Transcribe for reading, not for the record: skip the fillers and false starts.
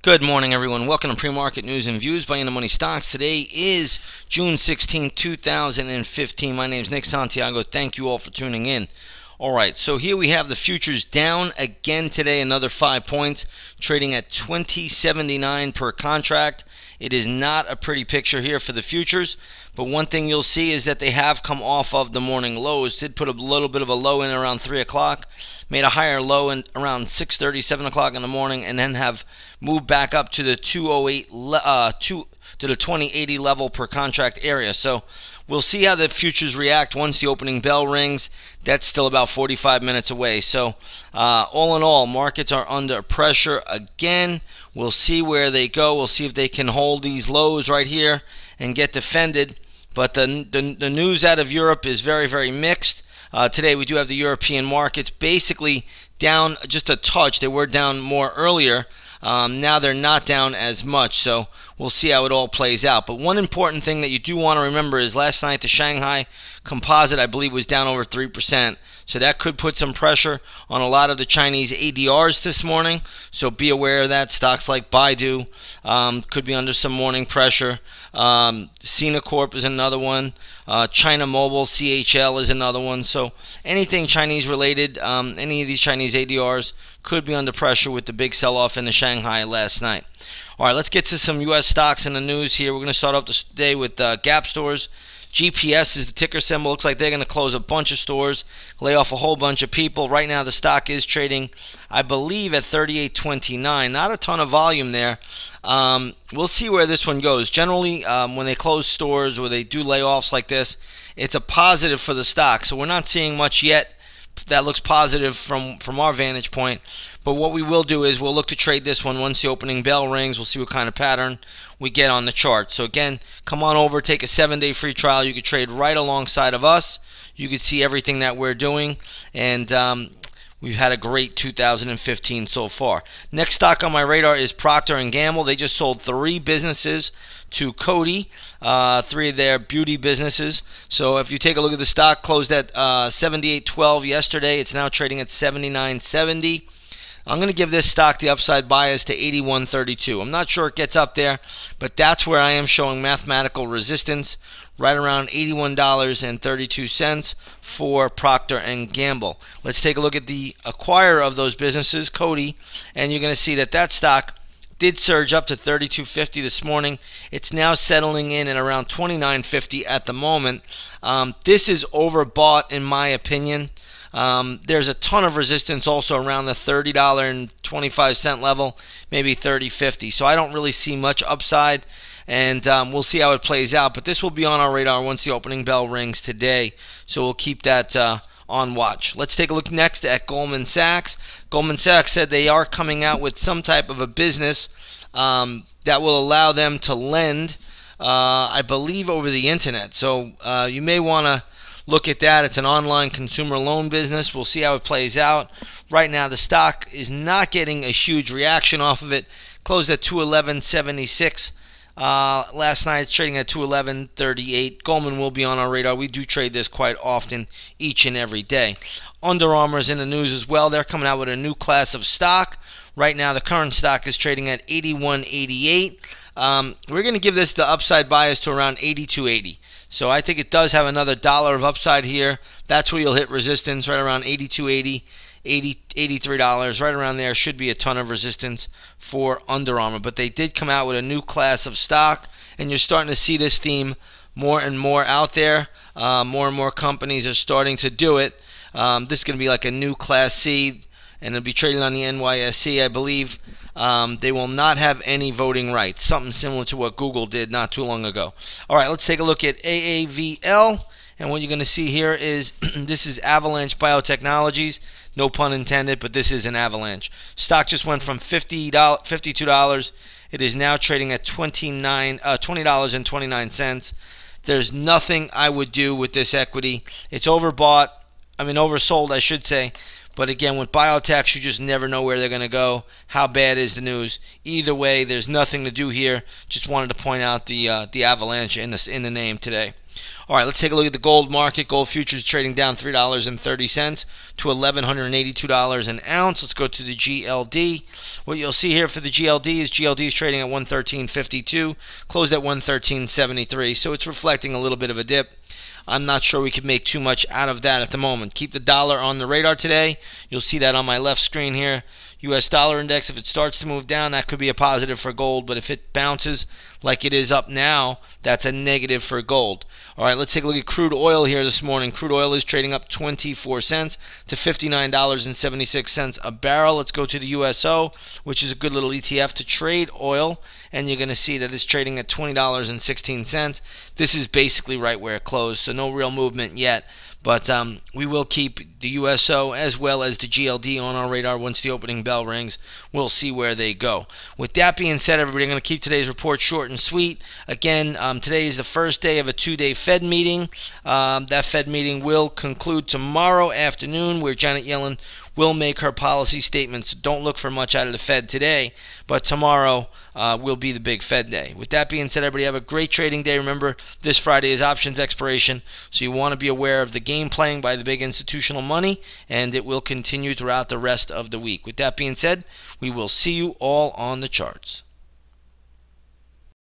Good morning, everyone. Welcome to Pre-Market News and Views by InTheMoneyStocks. Today is June 16, 2015. My name is Nick Santiago. Thank you all for tuning in. All right, so here we have the futures down again today, another 5 points, trading at $20.79 per contract. It is not a pretty picture here for the futures, but one thing you'll see is that they have come off of the morning lows. Did put a little bit of a low in around 3 o'clock, made a higher low in around 6:30, 7 o'clock in the morning, and then have moved back up to the 2080 level per contract area. So we'll see how the futures react once the opening bell rings. That's still about 45 minutes away. So all in all, markets are under pressure again. We'll see where they go. We'll see if they can hold these lows right here and get defended. But the news out of Europe is very, very mixed. Today we do have the European markets basically down just a touch. They were down more earlier. Now they're not down as much, so we'll see how it all plays out. But one important thing that you do want to remember is last night the Shanghai Composite, I believe, was down over 3%. So that could put some pressure on a lot of the Chinese ADRs this morning. So be aware of that. Stocks like Baidu could be under some morning pressure. Sina Corp is another one. China Mobile, CHL is another one. So anything Chinese related, any of these Chinese ADRs could be under pressure with the big sell-off in the Shanghai last night. All right, let's get to some U.S. stocks in the news here. We're going to start off the day with Gap Stores. GPS is the ticker symbol. Looks like they're going to close a bunch of stores, lay off a whole bunch of people. Right now the stock is trading, I believe, at $38.29. Not a ton of volume there. We'll see where this one goes. Generally, when they close stores or they do layoffs like this, it's a positive for the stock. So we're not seeing much yet that looks positive from our vantage point. But what we will do is we'll look to trade this one once the opening bell rings. We'll see what kind of pattern we get on the chart. So again, come on over, take a 7-day free trial. You could trade right alongside of us. You could see everything that we're doing, and we've had a great 2015 so far. Next stock on my radar is Procter & Gamble. They just sold 3 businesses to Coty, 3 of their beauty businesses. So if you take a look at the stock, closed at $78.12 yesterday. It's now trading at $79.70. I'm going to give this stock the upside bias to $81.32. I'm not sure it gets up there, but that's where I am showing mathematical resistance, right around $81.32 for Procter & Gamble. Let's take a look at the acquirer of those businesses, Coty, and you're going to see that that stock did surge up to $32.50 this morning. It's now settling in at around $29.50 at the moment. This is overbought in my opinion. There's a ton of resistance also around the $30.25 level, maybe $30.50. So I don't really see much upside, and we'll see how it plays out. But this will be on our radar once the opening bell rings today, so we'll keep that on watch. Let's take a look next at Goldman Sachs. Goldman Sachs said they are coming out with some type of a business that will allow them to lend, I believe, over the internet. So you may want to look at that. It's an online consumer loan business. We'll see how it plays out. Right now the stock is not getting a huge reaction off of it. Closed at $211.76. Last night it's trading at $211.38. Goldman will be on our radar. We do trade this quite often, each and every day. Under Armour is in the news as well. They're coming out with a new class of stock. Right now the current stock is trading at $81.88. We're going to give this the upside bias to around $82.80. So I think it does have another $1 of upside here. That's where you'll hit resistance, right around $82.80, $83, right around there. Should be a ton of resistance for Under Armour. But they did come out with a new class of stock, and you're starting to see this theme more and more out there. More and more companies are starting to do it. This is going to be like a new Class C, and it'll be traded on the NYSE, I believe. They will not have any voting rights, something similar to what Google did not too long ago. All right, let's take a look at AAVL, and what you're going to see here is this is Avalanche Biotechnologies. No pun intended, but this is an avalanche. Stock just went from $52. It is now trading at $20.29. There's nothing I would do with this equity. It's overbought. I mean, oversold, I should say. But again, with biotechs, you just never know where they're going to go. How bad is the news? Either way, there's nothing to do here. Just wanted to point out the avalanche in the name today. All right, let's take a look at the gold market. Gold futures trading down $3.30 to $1,182 an ounce. Let's go to the GLD. What you'll see here for the GLD is trading at 113.52, closed at 113.73. So it's reflecting a little bit of a dip. I'm not sure we could make too much out of that at the moment. Keep the dollar on the radar today. You'll see that on my left screen here. U.S. dollar index, if it starts to move down, that could be a positive for gold. But if it bounces like it is up now, that's a negative for gold. All right, let's take a look at crude oil here this morning. Crude oil is trading up 24 cents to $59.76 a barrel. Let's go to the USO, which is a good little ETF to trade oil. And you're going to see that it's trading at $20.16. This is basically right where it closed, so no real movement yet. But we will keep the USO as well as the GLD on our radar once the opening bell rings. We'll see where they go. With that being said, everybody, I'm going to keep today's report short and sweet. Again, today is the first day of a two-day Fed meeting. That Fed meeting will conclude tomorrow afternoon, where Janet Yellen will make her policy statements. Don't look for much out of the Fed today, but tomorrow will be the big Fed day. With that being said, everybody, have a great trading day. Remember, this Friday is options expiration, so you want to be aware of the game playing by the big institutional money, and it will continue throughout the rest of the week. With that being said, we will see you all on the charts.